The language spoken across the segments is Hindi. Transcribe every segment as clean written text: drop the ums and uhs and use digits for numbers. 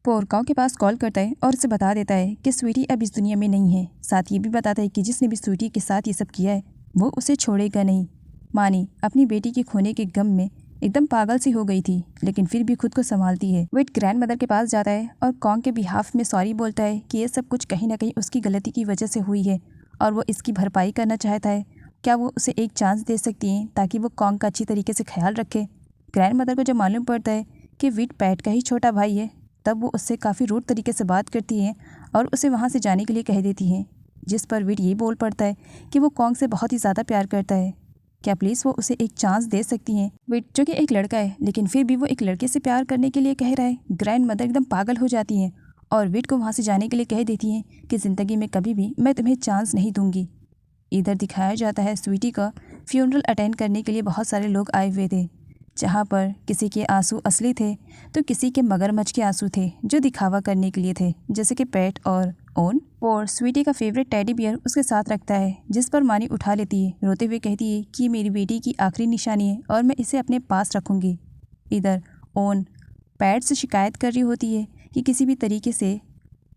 पोर काओ के पास कॉल करता है और उसे बता देता है कि स्वीटी अब इस दुनिया में नहीं है। साथ ये भी बताता है कि जिसने भी स्वीटी के साथ ये सब किया है वो उसे छोड़ेगा नहीं। मानी अपनी बेटी के खोने के गम में एकदम पागल सी हो गई थी, लेकिन फिर भी खुद को संभालती है। विट ग्रैंड मदर के पास जाता है और कॉन्ग के बिहाफ में सॉरी बोलता है कि ये सब कुछ कहीं ना कहीं उसकी गलती की वजह से हुई है और वो इसकी भरपाई करना चाहता है। क्या वो उसे एक चांस दे सकती हैं ताकि वो कॉन्ग का अच्छी तरीके से ख्याल रखे। ग्रैंड मदर को जब मालूम पड़ता है कि विट पैट का ही छोटा भाई है, तब वो उससे काफ़ी रूड तरीके से बात करती हैं और उसे वहाँ से जाने के लिए कह देती हैं, जिस पर विट ये बोल पड़ता है कि वो कॉन्ग से बहुत ही ज़्यादा प्यार करता है। क्या प्लीज़ वो उसे एक चांस दे सकती हैं। विट जो कि एक लड़का है लेकिन फिर भी वो एक लड़के से प्यार करने के लिए कह रहा है। ग्रैंड मदर एकदम पागल हो जाती हैं और विट को वहाँ से जाने के लिए कह देती हैं कि ज़िंदगी में कभी भी मैं तुम्हें चांस नहीं दूंगी। इधर दिखाया जाता है स्वीटी का फ्यूनरल अटेंड करने के लिए बहुत सारे लोग आए हुए थे, जहाँ पर किसी के आंसू असली थे तो किसी के मगरमच्छ के आंसू थे जो दिखावा करने के लिए थे, जैसे कि पैट और ओन। और स्वीटी का फेवरेट टेडी बियर उसके साथ रखता है, जिस पर मानी उठा लेती है, रोते हुए कहती है कि मेरी बेटी की आखिरी निशानी है और मैं इसे अपने पास रखूँगी। इधर ओन पैट से शिकायत कर रही होती है कि किसी भी तरीके से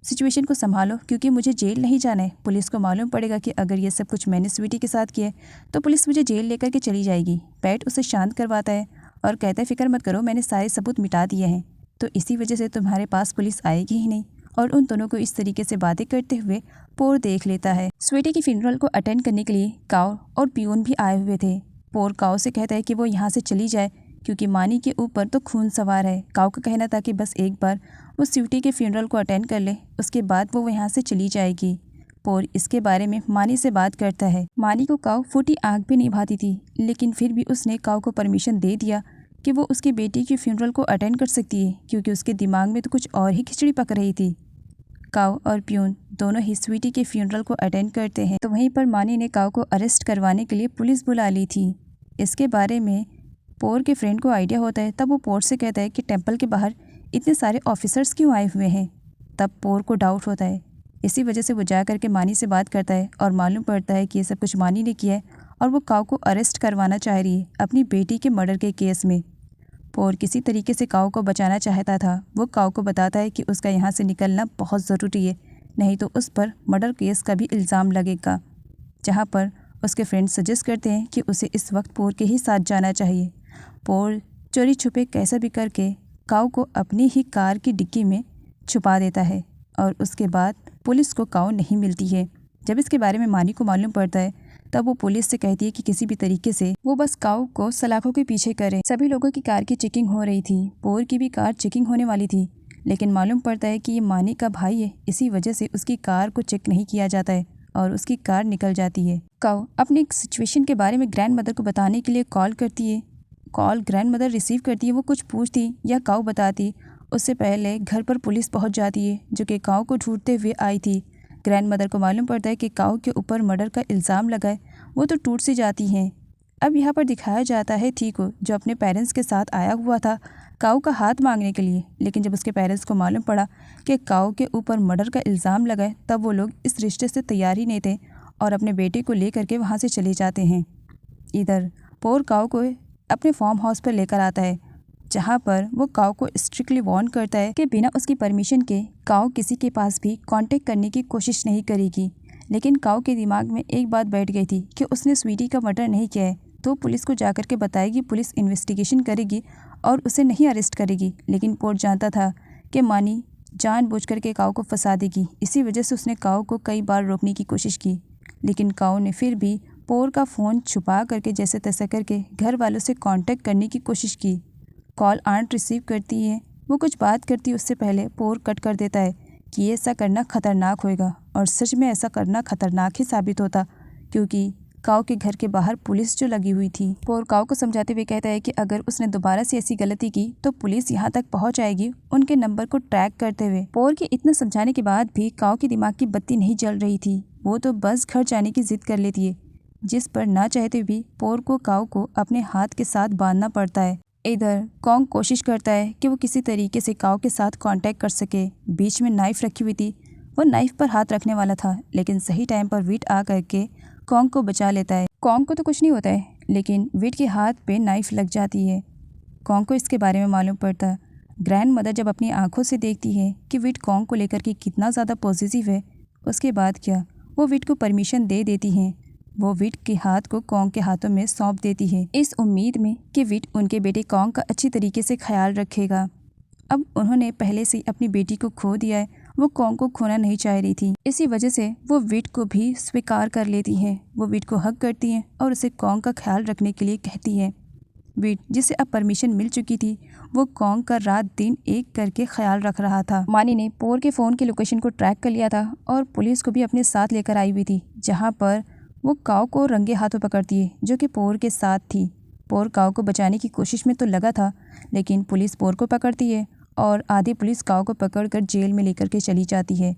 सिचुएशन को संभालो क्योंकि मुझे जेल नहीं जाना है। पुलिस को मालूम पड़ेगा कि अगर ये सब कुछ मैंने स्वीटी के साथ किया है तो पुलिस मुझे जेल लेकर के चली जाएगी। पैट उसे शांत करवाता है और कहता है फिक्र मत करो, मैंने सारे सबूत मिटा दिए हैं, तो इसी वजह से तुम्हारे पास पुलिस आएगी ही नहीं। और उन दोनों को इस तरीके से बातें करते हुए पोर देख लेता है। स्वीटी की फ्यूनरल को अटेंड करने के लिए काओ और पियून भी आए हुए थे। पोर काओ से कहता है कि वो यहाँ से चली जाए क्योंकि मानी के ऊपर तो खून सवार है। काओ का कहना था कि बस एक बार वो स्वीटी के फ्यूनरल को अटेंड कर ले, उसके बाद वो यहाँ से चली जाएगी। पोर इसके बारे में मानी से बात करता है। मानी को काओ फूटी आंख भी नहीं भाती थी, लेकिन फिर भी उसने काओ को परमिशन दे दिया कि वो उसकी बेटी की फ्यूनरल को अटेंड कर सकती है क्योंकि उसके दिमाग में तो कुछ और ही खिचड़ी पक रही थी। काओ और प्यून दोनों ही स्वीटी के फ्यूनरल को अटेंड करते हैं, तो वहीं पर मानी ने काओ को अरेस्ट करवाने के लिए पुलिस बुला ली थी। इसके बारे में पोर के फ्रेंड को आइडिया होता है, तब वो पोर से कहता है कि टेम्पल के बाहर इतने सारे ऑफिसर्स क्यों आए हुए हैं। तब पोर को डाउट होता है, इसी वजह से वो जा करके मानी से बात करता है और मालूम पड़ता है कि ये सब कुछ मानी ने किया है और वो काओ को अरेस्ट करवाना चाह रही है अपनी बेटी के मर्डर के केस में। पोर किसी तरीके से काओ को बचाना चाहता था। वो काओ को बताता है कि उसका यहाँ से निकलना बहुत ज़रूरी है, नहीं तो उस पर मर्डर केस का भी इल्ज़ाम लगेगा, जहाँ पर उसके फ्रेंड्स सजेस्ट करते हैं कि उसे इस वक्त पोर के ही साथ जाना चाहिए। पोर चोरी छुपे कैसा भी करके काओ को अपनी ही कार की डिक्की में छुपा देता है और उसके बाद पुलिस को काओ नहीं मिलती है। जब इसके बारे में मानी को मालूम पड़ता है, तब वो पुलिस से कहती है कि किसी भी तरीके से वो बस काओ को सलाखों के पीछे करे। सभी लोगों की कार की चेकिंग हो रही थी, पोर की भी कार चेकिंग होने वाली थी, लेकिन मालूम पड़ता है कि ये मानी का भाई है, इसी वजह से उसकी कार को चेक नहीं किया जाता है और उसकी कार निकल जाती है। काओ अपनी सिचुएशन के बारे में ग्रैंड मदर को बताने के लिए कॉल करती है। कॉल ग्रैंड मदर रिसीव करती है, वो कुछ पूछती या काओ बताती, उससे पहले घर पर पुलिस पहुंच जाती है जो कि काओ को ढूंढते हुए आई थी। ग्रैंड मदर को मालूम पड़ता है कि काओ के ऊपर मर्डर का इल्ज़ाम लगा है, वो तो टूट सी जाती हैं। अब यहाँ पर दिखाया जाता है थी को, जो अपने पेरेंट्स के साथ आया हुआ था काओ का हाथ मांगने के लिए, लेकिन जब उसके पेरेंट्स को मालूम पड़ा कि काओ के ऊपर मर्डर का इल्ज़ाम लगा है, तब वो लोग इस रिश्ते से तैयार ही नहीं थे और अपने बेटे को ले करके वहाँ से चले जाते हैं। इधर पोर काओ को अपने फार्म हाउस पर लेकर आता है, जहाँ पर वो काओ को स्ट्रिक्टली वार्न करता है कि बिना उसकी परमिशन के काओ किसी के पास भी कांटेक्ट करने की कोशिश नहीं करेगी। लेकिन काओ के दिमाग में एक बात बैठ गई थी कि उसने स्वीटी का मर्डर नहीं किया है, तो पुलिस को जाकर के बताएगी, पुलिस इन्वेस्टिगेशन करेगी और उसे नहीं अरेस्ट करेगी। लेकिन पोर जानता था कि मानी जानबूझ करके काओ को फंसा देगी, इसी वजह से उसने काओ को कई बार रोकने की कोशिश की, लेकिन काओ ने फिर भी पोर का फ़ोन छुपा करके जैसे तैसे करके घर वालों से कांटेक्ट करने की कोशिश की। कॉल आंट रिसीव करती है, वो कुछ बात करती उससे पहले पोर कट कर देता है कि ये ऐसा करना ख़तरनाक होएगा, और सच में ऐसा करना ख़तरनाक ही साबित होता क्योंकि काओ के घर के बाहर पुलिस जो लगी हुई थी। पोर काओ को समझाते हुए कहता है कि अगर उसने दोबारा से ऐसी गलती की तो पुलिस यहाँ तक पहुँच आएगी उनके नंबर को ट्रैक करते हुए। पोर के इतना समझाने के बाद भी काओ के दिमाग की बत्ती नहीं जल रही थी, वो तो बस घर जाने की जिद कर लेती है, जिस पर ना चाहते भी पोर को काओ को अपने हाथ के साथ बांधना पड़ता है। इधर कॉन्ग कोशिश करता है कि वो किसी तरीके से काओ के साथ कांटेक्ट कर सके। बीच में नाइफ रखी हुई थी, वो नाइफ पर हाथ रखने वाला था, लेकिन सही टाइम पर विट आ करके कॉन्ग को बचा लेता है। कॉन्ग को तो कुछ नहीं होता है, लेकिन विट के हाथ पे नाइफ लग जाती है। कॉन्ग को इसके बारे में मालूम पड़ता। ग्रैंड मदर जब अपनी आंखों से देखती है कि विट कॉन्ग को लेकर के कितना ज़्यादा पॉजिटिव है, उसके बाद क्या वो विट को परमिशन दे देती हैं। वो विट के हाथ को कॉन्ग के हाथों में सौंप देती है, इस उम्मीद में कि विट उनके बेटे कॉन्ग का अच्छी तरीके से ख्याल रखेगा। अब उन्होंने पहले से ही अपनी बेटी को खो दिया है, वो कॉन्ग को खोना नहीं चाह रही थी। इसी वजह से वो विट को भी स्वीकार कर लेती हैं। वो विट को हक करती हैं और उसे कॉन्ग का ख्याल रखने के लिए कहती है। विट, जिसे अब परमिशन मिल चुकी थी, वो कॉन्ग का रात दिन एक करके ख्याल रख रहा था। मानी ने पोर के फ़ोन की लोकेशन को ट्रैक कर लिया था और पुलिस को भी अपने साथ लेकर आई हुई थी, जहाँ पर वो काऊ को रंगे हाथों पकड़ती है, जो कि पोर के साथ थी। पोर काऊ को बचाने की कोशिश में तो लगा था, लेकिन पुलिस पोर को पकड़ती है और आधी पुलिस काऊ को पकड़कर जेल में लेकर के चली जाती है।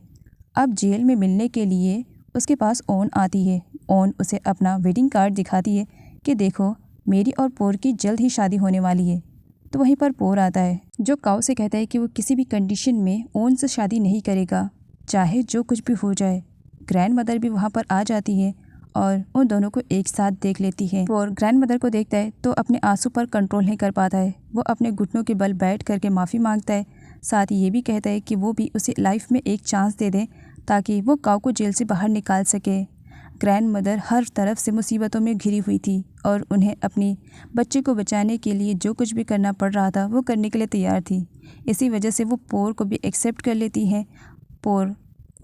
अब जेल में मिलने के लिए उसके पास ओन आती है। ओन उसे अपना वेडिंग कार्ड दिखाती है कि देखो, मेरी और पोर की जल्द ही शादी होने वाली है। तो वहीं पर पोर आता है, जो काऊ से कहता है कि वो किसी भी कंडीशन में ओन से शादी नहीं करेगा, चाहे जो कुछ भी हो जाए। ग्रैंड मदर भी वहाँ पर आ जाती है और उन दोनों को एक साथ देख लेती है। पोर ग्रैंड मदर को देखता है तो अपने आंसू पर कंट्रोल नहीं कर पाता है। वो अपने घुटनों के बल बैठ करके माफ़ी मांगता है। साथ ही ये भी कहता है कि वो भी उसे लाइफ में एक चांस दे दें ताकि वो काऊ को जेल से बाहर निकाल सके। ग्रैंड मदर हर तरफ से मुसीबतों में घिरी हुई थी और उन्हें अपनी बच्चे को बचाने के लिए जो कुछ भी करना पड़ रहा था वो करने के लिए तैयार थी। इसी वजह से वो पोर को भी एक्सेप्ट कर लेती हैं। पोर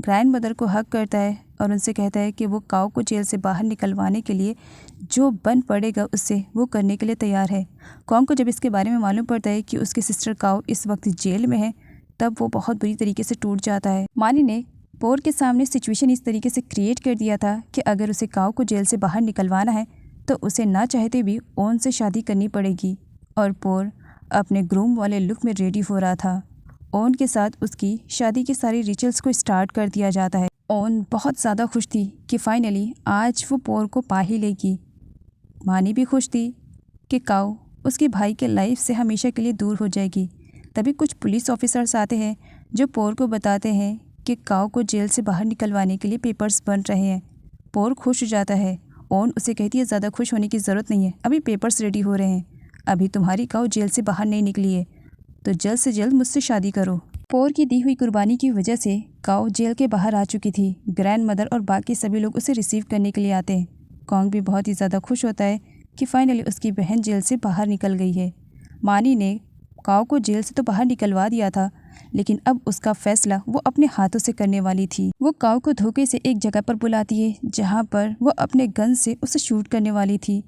ग्रैंड मदर को हक करता है और उनसे कहता है कि वो काऊ को जेल से बाहर निकलवाने के लिए जो बन पड़ेगा उससे वो करने के लिए तैयार है। कॉन्ग को जब इसके बारे में मालूम पड़ता है कि उसकी सिस्टर काऊ इस वक्त जेल में है, तब वो बहुत बुरी तरीके से टूट जाता है। मानी ने पोर के सामने सिचुएशन इस तरीके से क्रिएट कर दिया था कि अगर उसे काऊ को जेल से बाहर निकलवाना है तो उसे ना चाहते भी ओन से शादी करनी पड़ेगी। और पोर अपने ग्रूम वाले लुक में रेडी हो रहा था। ओन के साथ उसकी शादी के सारे रिचुअल्स को स्टार्ट कर दिया जाता है। ओन बहुत ज़्यादा खुश थी कि फाइनली आज वो पोर को पा ही लेगी। मानी भी खुश थी कि काऊ उसके भाई के लाइफ से हमेशा के लिए दूर हो जाएगी। तभी कुछ पुलिस ऑफिसर्स आते हैं जो पोर को बताते हैं कि काऊ को जेल से बाहर निकलवाने के लिए पेपर्स बन रहे हैं। पोर खुश हो जाता है। ओन उसे कहती है ज़्यादा खुश होने की ज़रूरत नहीं है, अभी पेपर्स रेडी हो रहे हैं, अभी तुम्हारी काऊ जेल से बाहर नहीं निकली है, तो जल्द से जल्द मुझसे शादी करो। पोर की दी हुई कुर्बानी की वजह से काऊ जेल के बाहर आ चुकी थी। ग्रैंड मदर और बाकी सभी लोग उसे रिसीव करने के लिए आते हैं। कॉन्ग भी बहुत ही ज़्यादा खुश होता है कि फाइनली उसकी बहन जेल से बाहर निकल गई है। मानी ने काऊ को जेल से तो बाहर निकलवा दिया था, लेकिन अब उसका फैसला वो अपने हाथों से करने वाली थी। वो काऊ को धोखे से एक जगह पर बुलाती है जहाँ पर वो अपने गन से उसे शूट करने वाली थी।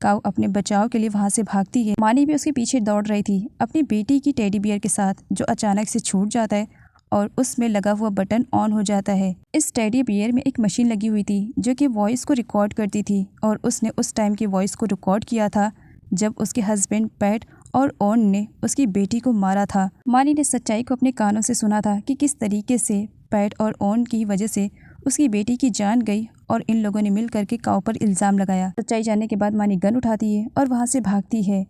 काऊ अपने बचाव के लिए वहाँ से भागती है। मानी भी उसके पीछे दौड़ रही थी अपनी बेटी की टेडी बियर के साथ, जो अचानक से छूट जाता है और उसमें लगा हुआ बटन ऑन हो जाता है। इस टेडी बियर में एक मशीन लगी हुई थी जो कि वॉइस को रिकॉर्ड करती थी और उसने उस टाइम की वॉइस को रिकॉर्ड किया था जब उसके हस्बैंड पैट और ओन ने उसकी बेटी को मारा था। मानी ने सच्चाई को अपने कानों से सुना था कि किस तरीके से पैट और ओन की वजह से उसकी बेटी की जान गई और इन लोगों ने मिल करके काऊ पर इल्ज़ाम लगाया। सच्चाई जानने के बाद मानी गन उठाती है और वहाँ से भागती है।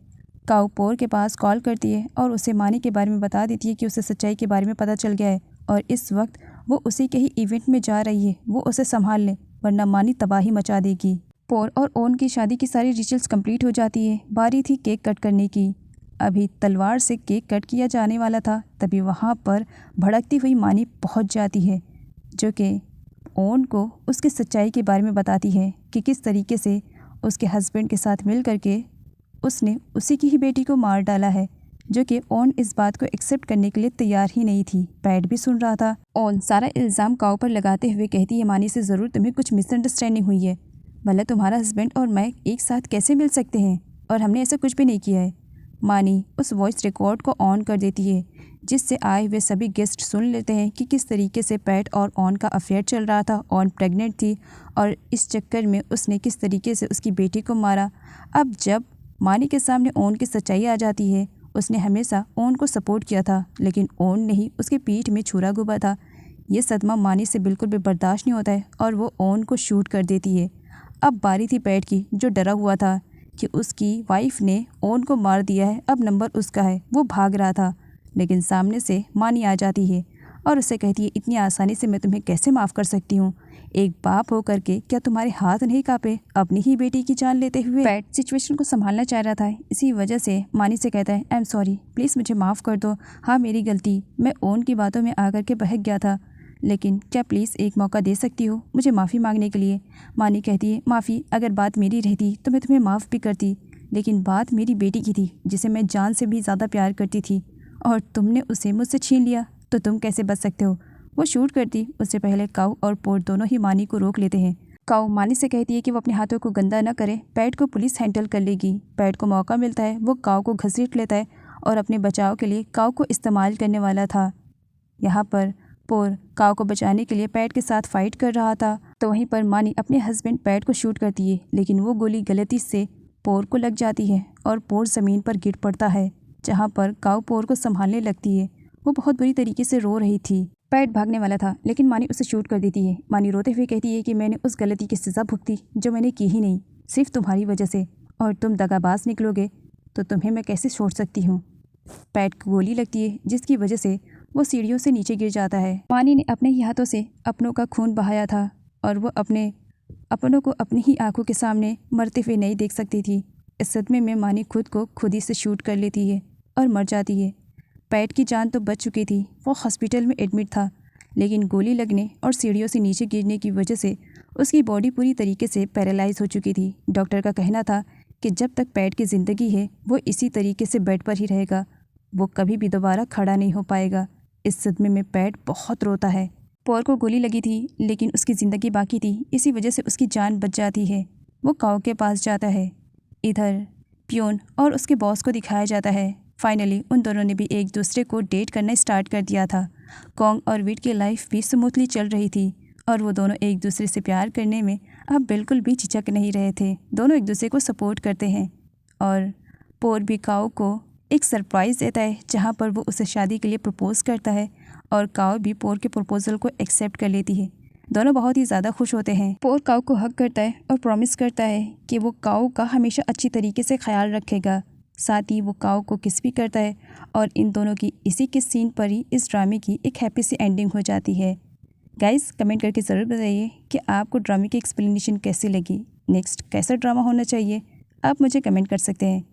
काऊ पोर के पास कॉल करती है और उसे मानी के बारे में बता देती है कि उसे सच्चाई के बारे में पता चल गया है और इस वक्त वो उसी के ही इवेंट में जा रही है। वो उसे संभाल ले वरना मानी तबाही मचा देगी। पोर और ओन की शादी की सारी रिचुअल्स कंप्लीट हो जाती है। बारी थी केक कट करने की। अभी तलवार से केक कट किया जाने वाला था, तभी वहाँ पर भड़कती हुई मानी पहुँच जाती है, जो कि ओन को उसकी सच्चाई के बारे में बताती है कि किस तरीके से उसके हस्बैंड के साथ मिल करके उसने उसी की ही बेटी को मार डाला है, जो कि ओन इस बात को एक्सेप्ट करने के लिए तैयार ही नहीं थी। पैट भी सुन रहा था। ओन सारा इल्ज़ाम काऊ पर लगाते हुए कहती है, मानी से ज़रूर तुम्हें कुछ मिसअंडरस्टैंडिंग हुई है, भला तुम्हारा हस्बैंड और मैं एक साथ कैसे मिल सकते हैं, और हमने ऐसा कुछ भी नहीं किया है। मानी उस वॉइस रिकॉर्ड को ऑन कर देती है, जिससे आए हुए सभी गेस्ट सुन लेते हैं कि किस तरीके से पैट और ऑन का अफेयर चल रहा था। ऑन प्रेग्नेंट थी और इस चक्कर में उसने किस तरीके से उसकी बेटी को मारा। अब जब मानी के सामने ओन की सच्चाई आ जाती है, उसने हमेशा ओन को सपोर्ट किया था, लेकिन ओन ने ही उसकी पीठ में छुरा घुसा था। ये सदमा मानी से बिल्कुल भी बर्दाश्त नहीं होता है और वो ओन को शूट कर देती है। अब बारी थी पैट की, जो डरा हुआ था कि उसकी वाइफ ने ओन को मार दिया है, अब नंबर उसका है। वो भाग रहा था, लेकिन सामने से मानी आ जाती है और उससे कहती है, इतनी आसानी से मैं तुम्हें कैसे माफ़ कर सकती हूँ? एक बाप हो करके क्या तुम्हारे हाथ नहीं कांपे अपनी ही बेटी की जान लेते हुए? पैट सिचुएशन को संभालना चाह रहा था, इसी वजह से मानी से कहता है, आई एम सॉरी, प्लीज़ मुझे माफ़ कर दो। हाँ मेरी गलती, मैं ओन की बातों में आकर के बहक गया था, लेकिन क्या प्लीज़ एक मौका दे सकती हो मुझे माफ़ी मांगने के लिए? मानी कहती है, माफ़ी? अगर बात मेरी रहती तो मैं तुम्हें माफ़ भी करती, लेकिन बात मेरी बेटी की थी जिसे मैं जान से भी ज़्यादा प्यार करती थी, और तुमने उसे मुझसे छीन लिया, तो तुम कैसे बच सकते हो? वो शूट करती उससे पहले काऊ और पोर्ट दोनों ही मानी को रोक लेते हैं। काऊ मानी से कहती है कि वो अपने हाथों को गंदा न करे, पैट को पुलिस हैंडल कर लेगी। पैट को मौका मिलता है, वो काऊ को घसीट लेता है और अपने बचाव के लिए काऊ को इस्तेमाल करने वाला था। यहाँ पर पोर काऊ को बचाने के लिए पैट के साथ फाइट कर रहा था, तो वहीं पर मानी अपने हस्बैंड पैट को शूट करती है, लेकिन वो गोली गलती से पोर को लग जाती है और पोर ज़मीन पर गिर पड़ता है, जहाँ पर काऊ पोर को संभालने लगती है। वो बहुत बुरी तरीके से रो रही थी। पैट भागने वाला था, लेकिन मानी उसे शूट कर देती है। मानी रोते हुए कहती है कि मैंने उस गलती की सज़ा भुगती जो मैंने की ही नहीं, सिर्फ तुम्हारी वजह से, और तुम दगाबाज निकलोगे तो तुम्हें मैं कैसे छोड़ सकती हूँ? पैट को गोली लगती है, जिसकी वजह से वो सीढ़ियों से नीचे गिर जाता है। मानी ने अपने ही हाथों से अपनों का खून बहाया था और वो अपनों को अपनी ही आंखों के सामने मरते हुए नहीं देख सकती थी। इस सदमे में मानी खुद को खुद ही से शूट कर लेती है और मर जाती है। पैट की जान तो बच चुकी थी, वो हॉस्पिटल में एडमिट था, लेकिन गोली लगने और सीढ़ियों से नीचे गिरने की वजह से उसकी बॉडी पूरी तरीके से पैरालाइज हो चुकी थी। डॉक्टर का कहना था कि जब तक पैट की ज़िंदगी है वो इसी तरीके से बेड पर ही रहेगा, वो कभी भी दोबारा खड़ा नहीं हो पाएगा। इस सदमे में पैट बहुत रोता है। पोर को गोली लगी थी, लेकिन उसकी ज़िंदगी बाकी थी, इसी वजह से उसकी जान बच जाती है। वो काऊ के पास जाता है। इधर पियोन और उसके बॉस को दिखाया जाता है। फाइनली उन दोनों ने भी एक दूसरे को डेट करना स्टार्ट कर दिया था। कॉन्ग और विट की लाइफ भी स्मूथली चल रही थी और वो दोनों एक दूसरे से प्यार करने में अब बिल्कुल भी झिझक नहीं रहे थे। दोनों एक दूसरे को सपोर्ट करते हैं और पोर भी काऊ को एक सरप्राइज़ देता है, जहाँ पर वो उसे शादी के लिए प्रपोज़ करता है और काऊ भी पोर के प्रपोज़ल को एक्सेप्ट कर लेती है। दोनों बहुत ही ज़्यादा खुश होते हैं। पोर काऊ को हक करता है और प्रॉमिस करता है कि वो काऊ का हमेशा अच्छी तरीके से ख्याल रखेगा। साथ ही वो काऊ को किस भी करता है और इन दोनों की इसी के सीन पर ही इस ड्रामे की एक हैप्पी सी एंडिंग हो जाती है। गाइस कमेंट करके ज़रूर बताइए कि आपको ड्रामे की एक्सप्लेनेशन कैसी लगी, नेक्स्ट कैसा ड्रामा होना चाहिए, आप मुझे कमेंट कर सकते हैं।